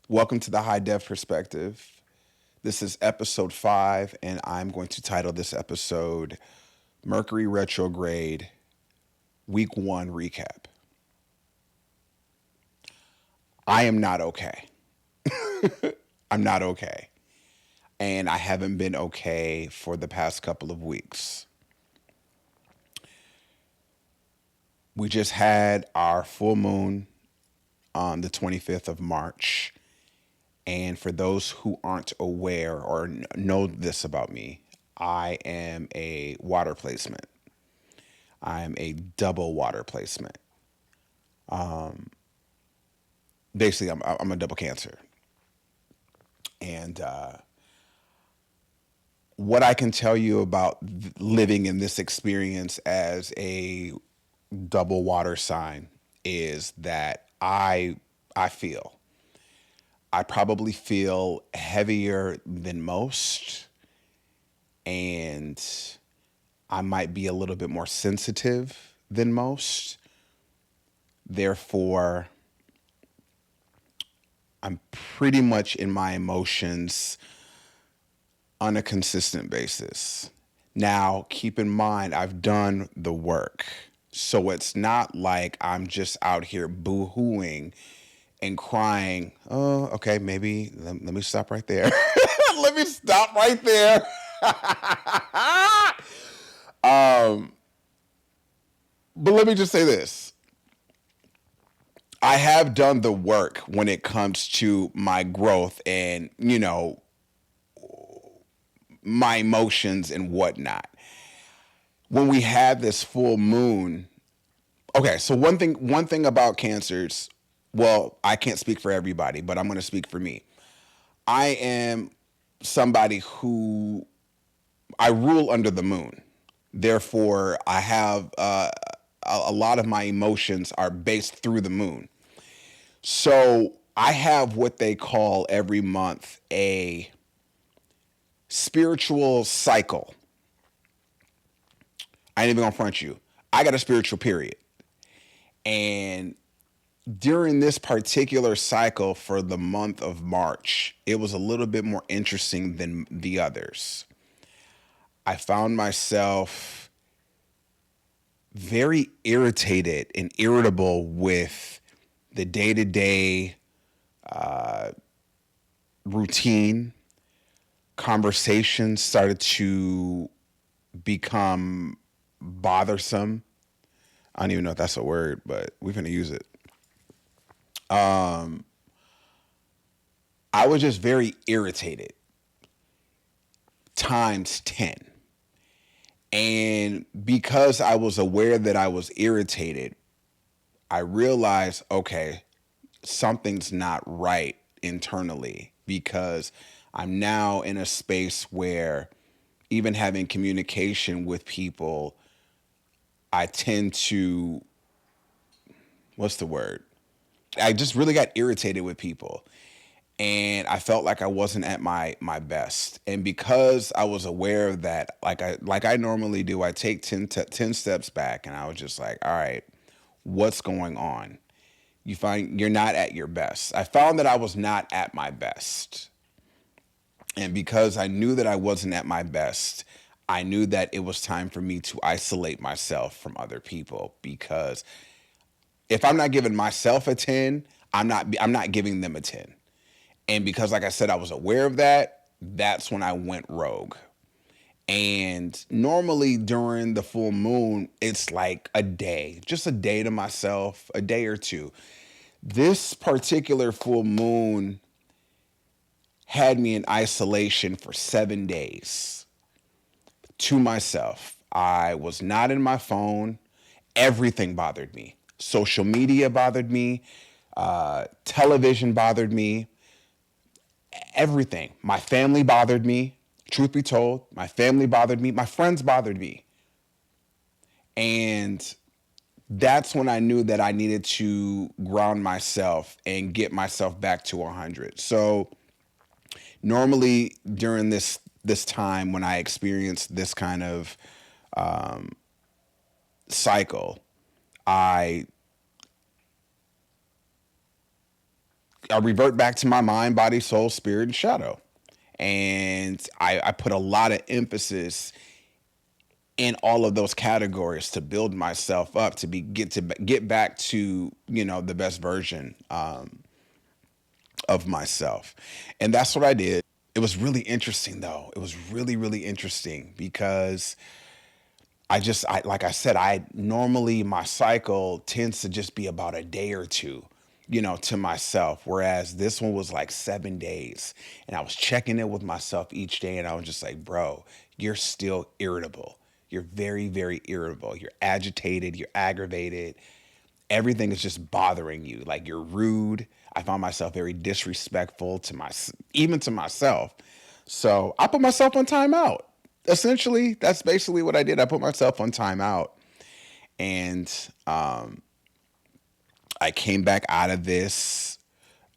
Welcome to the High Dev Perspective. This is episode 5, and I'm going to title this episode Mercury Retrograde Week 1 Recap. I am not okay. I'm not okay. And I haven't been okay for the past couple of weeks. We just had our full moon on the 25th of March. And for those who aren't aware or know this about me, I am a water placement. I am a double water placement. Basically, I'm a double Cancer. And what I can tell you about living in this experience as a double water sign is that I probably feel heavier than most, and I might be a little bit more sensitive than most. Therefore, I'm pretty much in my emotions on a consistent basis. Now, keep in mind, I've done the work. So it's not like I'm just out here boo-hooing and crying. Oh, okay, maybe let me stop right there. Let me stop right there. But let me just say this. I have done the work when it comes to my growth and, my emotions and whatnot. When we had this full moon, okay, so one thing about cancers, well, I can't speak for everybody, but I'm going to speak for me. I am somebody who I rule under the moon. Therefore, I have a lot of my emotions are based through the moon. So I have what they call every month a spiritual cycle. I ain't even gonna front you. I got a spiritual period. And during this particular cycle for the month of March, it was a little bit more interesting than the others. I found myself very irritated and irritable with the day to day routine. Conversations started to become bothersome. I don't even know if that's a word, but we're going to use it. I was just very irritated, times 10. And because I was aware that I was irritated, I realized, okay, something's not right internally because I'm now in a space where even having communication with people, I tend to, what's the word? I just really got irritated with people. And I felt like I wasn't at my best. And because I was aware of that, like I normally do, I take 10 steps back and I was just like, all right, what's going on? You find you're not at your best. I found that I was not at my best. And because I knew that I wasn't at my best, I knew that it was time for me to isolate myself from other people because if I'm not giving myself a 10, I'm not giving them a 10. And because like I said I was aware of that, that's when I went rogue. And normally during the full moon, it's like a day, just a day to myself, a day or two. This particular full moon had me in isolation for 7 days to myself. I was not in my phone. Everything bothered me. Social media bothered me. Television bothered me. Everything. My family bothered me. Truth be told, my family bothered me. My friends bothered me. And that's when I knew that I needed to ground myself and get myself back to 100. So normally during this time when I experience this kind of cycle, I I revert back to my mind, body, soul, spirit, and shadow. And I put a lot of emphasis in all of those categories to build myself up to get back to, you know, the best version of myself. And that's what I did. It was really interesting though. It was really, really interesting because like I said, I normally my cycle tends to just be about a day or two, you know, to myself. Whereas this one was like 7 days. And I was checking in with myself each day and I was just like, bro, you're still irritable. You're very, very irritable. You're agitated. You're aggravated. Everything is just bothering you. Like you're rude. I found myself very disrespectful to even to myself. So I put myself on timeout. Essentially, that's basically what I did. I put myself on timeout, and I came back out of this,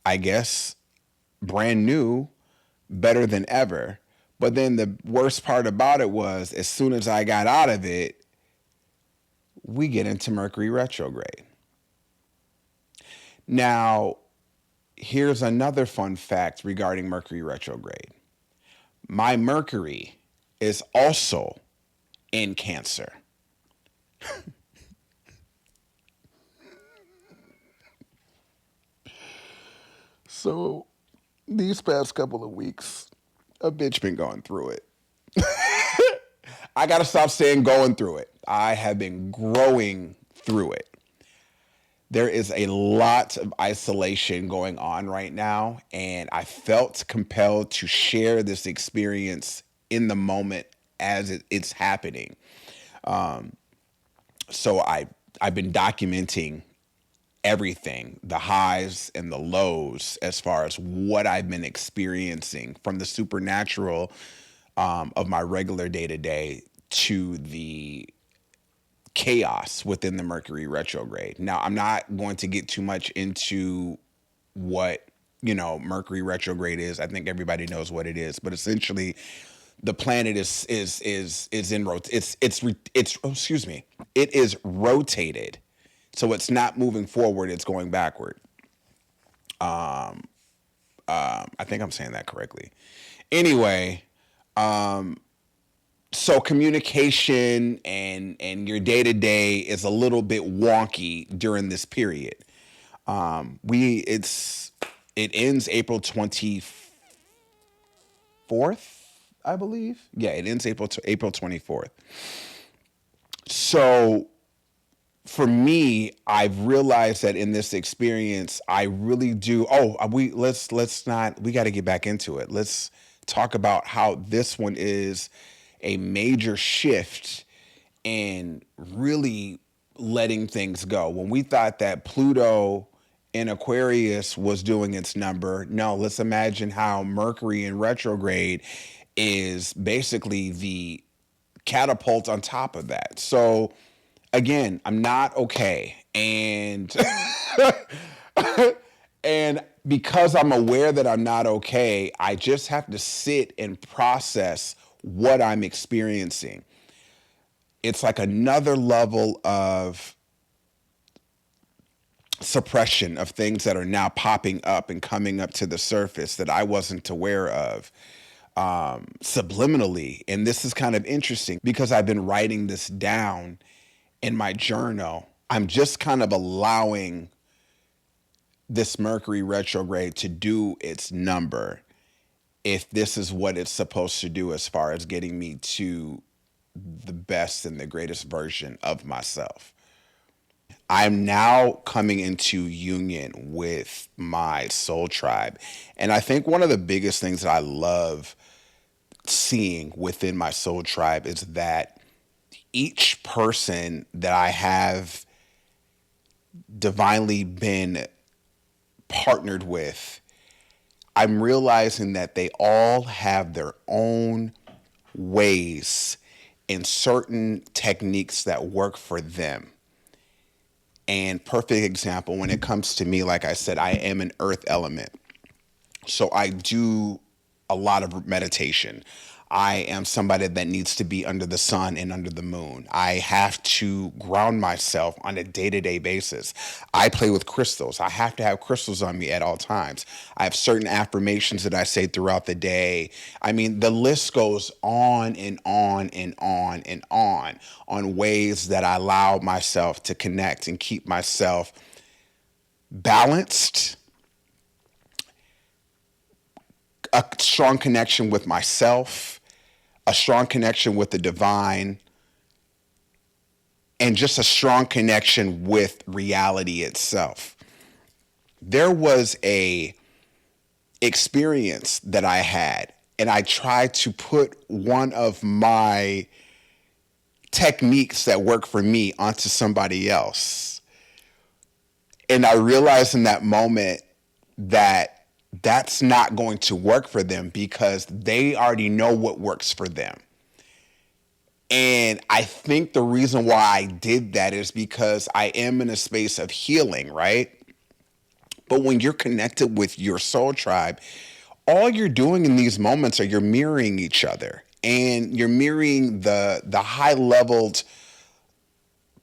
I guess, brand new, better than ever. But then the worst part about it was, as soon as I got out of it, we get into Mercury retrograde. Now, here's another fun fact regarding Mercury retrograde. My Mercury is also in Cancer. So these past couple of weeks, a bitch been going through it. I gotta stop saying going through it. I have been growing through it. There is a lot of isolation going on right now, and I felt compelled to share this experience in the moment as it's happening. So I've been documenting everything, the highs and the lows, as far as what I've been experiencing from the supernatural of my regular day to day to the chaos within the Mercury retrograde. Now, I'm not going to get too much into what, you know, Mercury retrograde is. I think everybody knows what it is, but essentially the planet is in it's oh, excuse me. It is rotated. So it's not moving forward, it's going backward. I think I'm saying that correctly. Anyway, so communication and your day to day is a little bit wonky during this period. We it ends April 24th, I believe. Yeah, it ends April 24th. So for me, I've realized that in this experience, I really do. Oh, let's not. We got to get back into it. Let's talk about how this one is a major shift in really letting things go. When we thought that Pluto in Aquarius was doing its number, no, let's imagine how Mercury in retrograde is basically the catapult on top of that. So again, I'm not okay. And and because I'm aware that I'm not okay, I just have to sit and process what I'm experiencing. It's like another level of suppression of things that are now popping up and coming up to the surface that I wasn't aware of subliminally. And this is kind of interesting because I've been writing this down in my journal. I'm just kind of allowing this Mercury retrograde to do its number if this is what it's supposed to do as far as getting me to the best and the greatest version of myself. I'm now coming into union with my soul tribe. And I think one of the biggest things that I love seeing within my soul tribe is that each person that I have divinely been partnered with, I'm realizing that they all have their own ways and certain techniques that work for them. And perfect example, when it comes to me, like I said, I am an earth element. So I do a lot of meditation. I am somebody that needs to be under the sun and under the moon. I have to ground myself on a day-to-day basis. I play with crystals. I have to have crystals on me at all times. I have certain affirmations that I say throughout the day. I mean, the list goes on and on and on and on ways that I allow myself to connect and keep myself balanced, a strong connection with myself, a strong connection with the divine, and just a strong connection with reality itself. There was a experience that I had, and I tried to put one of my techniques that work for me onto somebody else. And I realized in that moment that that's not going to work for them because they already know what works for them. And I think the reason why I did that is because I am in a space of healing, right? But when you're connected with your soul tribe, all you're doing in these moments are you're mirroring each other, and you're mirroring the high leveled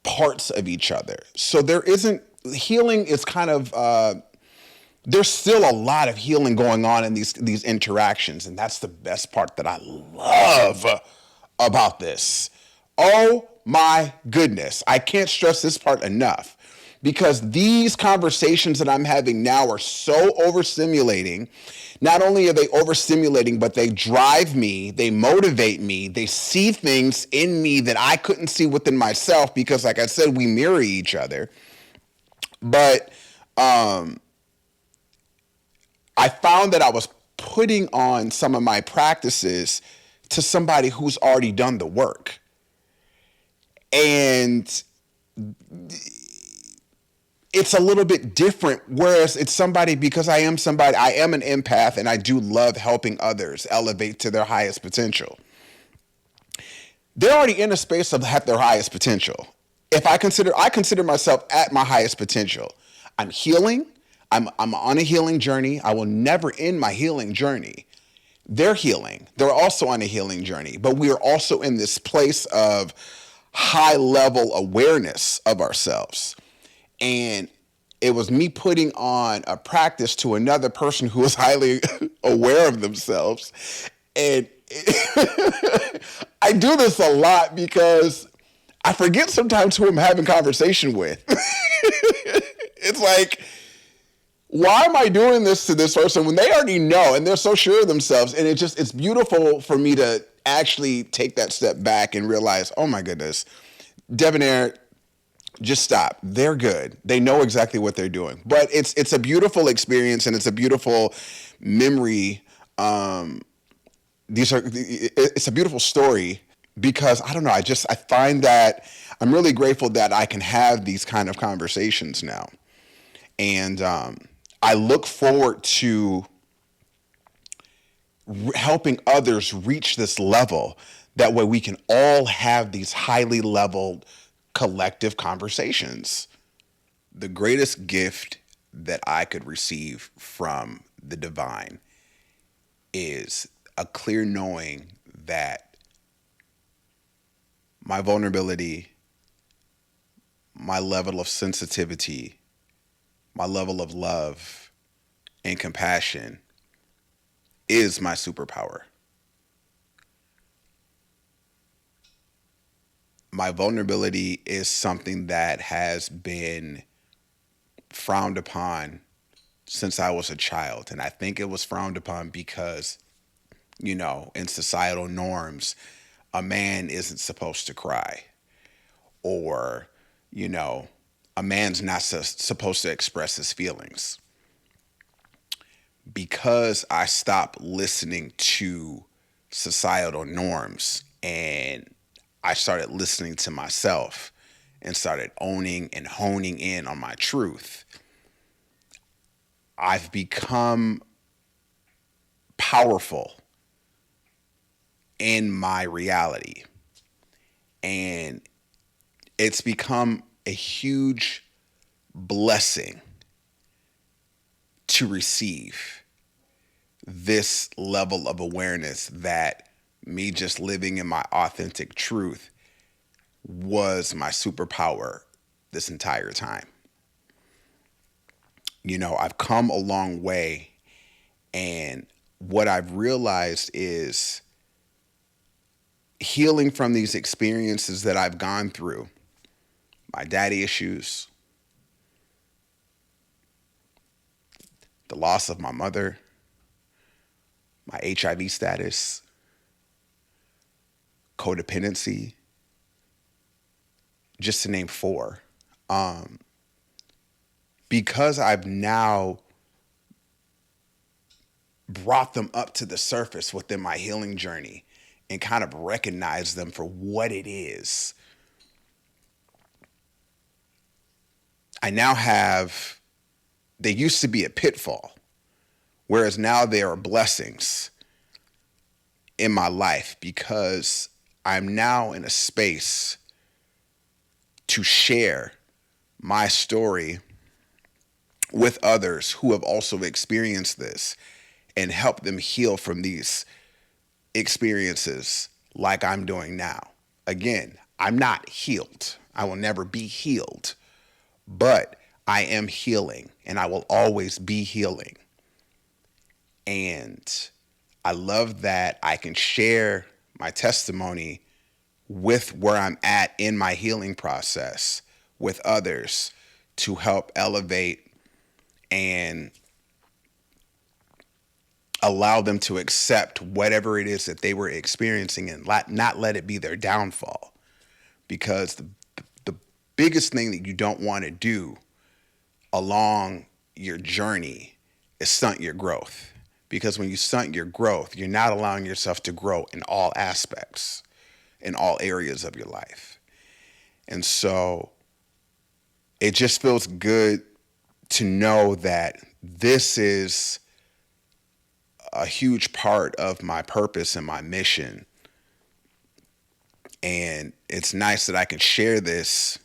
parts of each other. So there isn't healing is kind of there's still a lot of healing going on in these interactions, and that's the best part that I love about this. Oh my goodness, I can't stress this part enough, because these conversations that I'm having now are so overstimulating. Not only are they overstimulating, but they drive me, they motivate me, they see things in me that I couldn't see within myself because, like I said, we mirror each other. But I found that I was putting on some of my practices to somebody who's already done the work. And it's a little bit different, whereas it's somebody, because I am an empath, and I do love helping others elevate to their highest potential. They're already in a space of their highest potential. I consider myself at my highest potential. I'm healing. I'm on a healing journey. I will never end my healing journey. They're healing. They're also on a healing journey, but we are also in this place of high level awareness of ourselves. And it was me putting on a practice to another person who was highly aware of themselves. And I do this a lot because I forget sometimes who I'm having conversation with. It's like, why am I doing this to this person when they already know and they're so sure of themselves? And it's beautiful for me to actually take that step back and realize, oh my goodness, Debonair, just stop. They're good. They know exactly what they're doing. But it's a beautiful experience, and it's a beautiful memory. It's a beautiful story, because I don't know. I find that I'm really grateful that I can have these kind of conversations now. And I look forward to helping others reach this level. That way we can all have these highly leveled collective conversations. The greatest gift that I could receive from the divine is a clear knowing that my vulnerability, my level of sensitivity, my level of love and compassion is my superpower. My vulnerability is something that has been frowned upon since I was a child. And I think it was frowned upon because, in societal norms, a man isn't supposed to cry, or, a man's not supposed to express his feelings. Because I stopped listening to societal norms, and I started listening to myself and started owning and honing in on my truth, I've become powerful in my reality. And it's become a huge blessing to receive this level of awareness that me just living in my authentic truth was my superpower this entire time. I've come a long way, and what I've realized is healing from these experiences that I've gone through, my daddy issues, the loss of my mother, my HIV status, codependency, just to name four. Because I've now brought them up to the surface within my healing journey and kind of recognized them for what it is, I now have, they used to be a pitfall, whereas now they are blessings in my life because I'm now in a space to share my story with others who have also experienced this and help them heal from these experiences like I'm doing now. Again, I'm not healed. I will never be healed, but I am healing and I will always be healing. And I love that I can share my testimony with where I'm at in my healing process with others to help elevate and allow them to accept whatever it is that they were experiencing and not let it be their downfall. Because the biggest thing that you don't want to do along your journey is stunt your growth. Because when you stunt your growth, you're not allowing yourself to grow in all aspects, in all areas of your life. And so it just feels good to know that this is a huge part of my purpose and my mission. And it's nice that I can share this.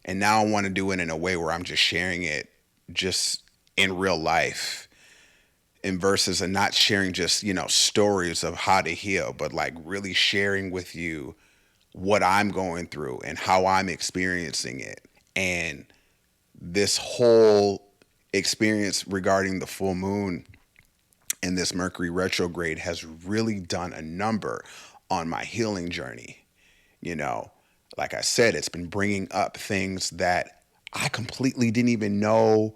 And now I want to do it in a way where I'm just sharing it just in real life, in versus and not sharing just, stories of how to heal, but like really sharing with you what I'm going through and how I'm experiencing it. And this whole experience regarding the full moon and this Mercury retrograde has really done a number on my healing journey. Like I said, it's been bringing up things that I completely didn't even know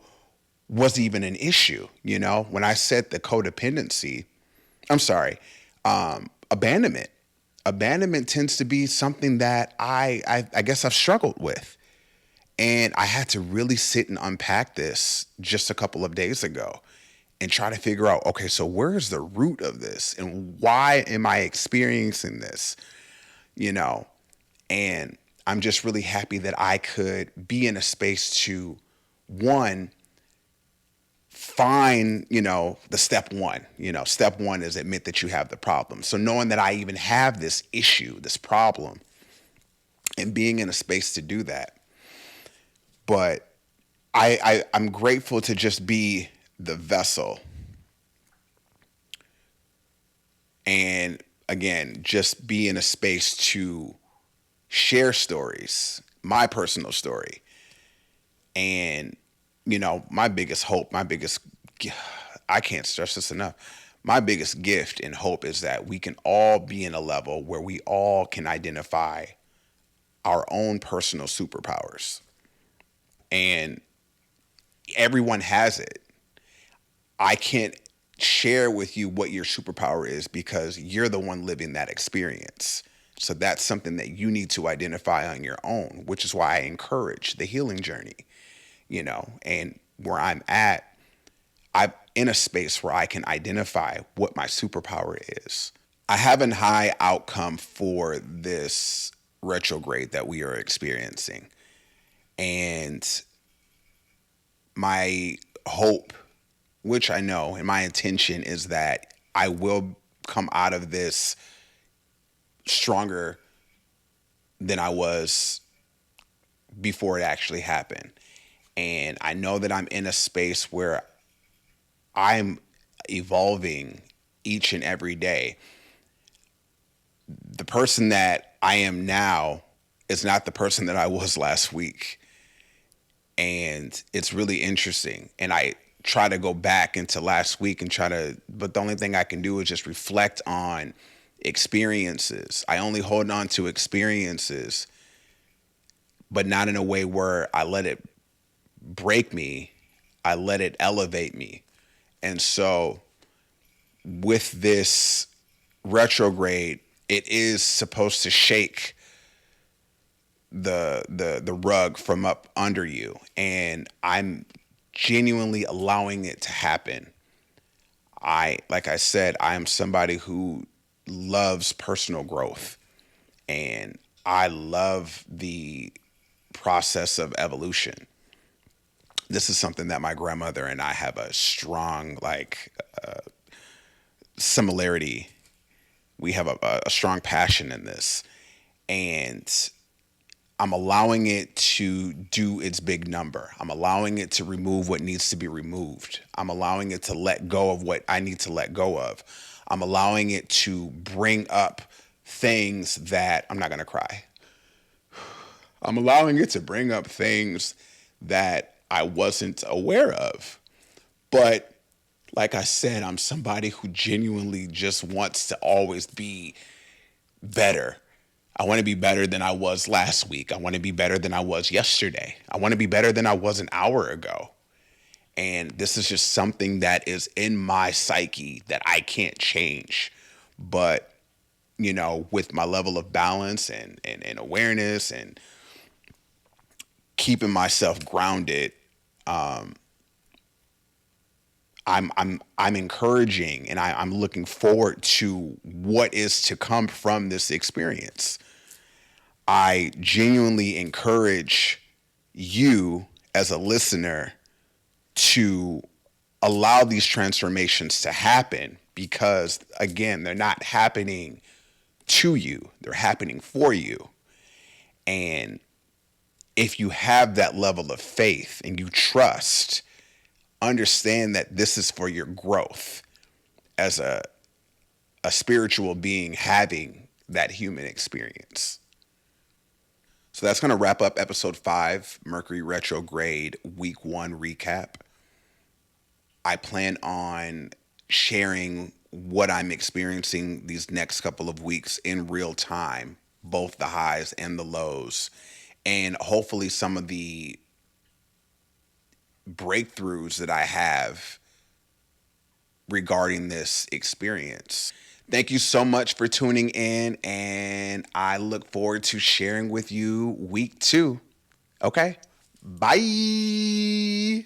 was even an issue. When I said the codependency, I'm sorry, abandonment. Abandonment tends to be something that I guess I've struggled with. And I had to really sit and unpack this just a couple of days ago and try to figure out, okay, so where's the root of this and why am I experiencing this? And I'm just really happy that I could be in a space to, one, find, the step one. Step one is admit that you have the problem. So knowing that I even have this issue, this problem, and being in a space to do that. But I'm grateful to just be the vessel. And again, just be in a space to share stories, my personal story. And, my biggest hope, I can't stress this enough. My biggest gift and hope is that we can all be in a level where we all can identify our own personal superpowers. And everyone has it. I can't share with you what your superpower is because you're the one living that experience. So that's something that you need to identify on your own, which is why I encourage the healing journey, and where I'm at, I'm in a space where I can identify what my superpower is. I have a high outcome for this retrograde that we are experiencing. And my hope, which I know, and my intention is that I will come out of this stronger than I was before it actually happened. And I know that I'm in a space where I'm evolving each and every day. the person that I am now is not the person that I was last week. And it's really interesting. And I try to go back into last week and but the only thing I can do is just reflect on experiences. I only hold on to experiences, but not in a way where I let it break me. I let it elevate me. And so with this retrograde, it is supposed to shake the rug from up under you, and I'm genuinely allowing it to happen. Like I said, I am somebody who loves personal growth, and I love the process of evolution. This is something that my grandmother and I have a strong similarity. We have a strong passion in this, and I'm allowing it to do its big number. I'm allowing it to remove what needs to be removed. I'm allowing it to let go of what I need to let go of. I'm allowing it to bring up things that I'm not going to cry. I'm allowing it to bring up things that I wasn't aware of. But like I said, I'm somebody who genuinely just wants to always be better. I want to be better than I was last week. I want to be better than I was yesterday. I want to be better than I was an hour ago. And this is just something that is in my psyche that I can't change. But, with my level of balance and awareness and keeping myself grounded, I'm encouraging, and I'm looking forward to what is to come from this experience. I genuinely encourage you as a listener to allow these transformations to happen, because again, they're not happening to you, they're happening for you. And if you have that level of faith and you trust, understand that this is for your growth as a spiritual being having that human experience. So that's going to wrap up episode 5, Mercury Retrograde week 1 recap. I plan on sharing what I'm experiencing these next couple of weeks in real time, both the highs and the lows, and hopefully some of the breakthroughs that I have regarding this experience. Thank you so much for tuning in, and I look forward to sharing with you week 2. Okay? Bye.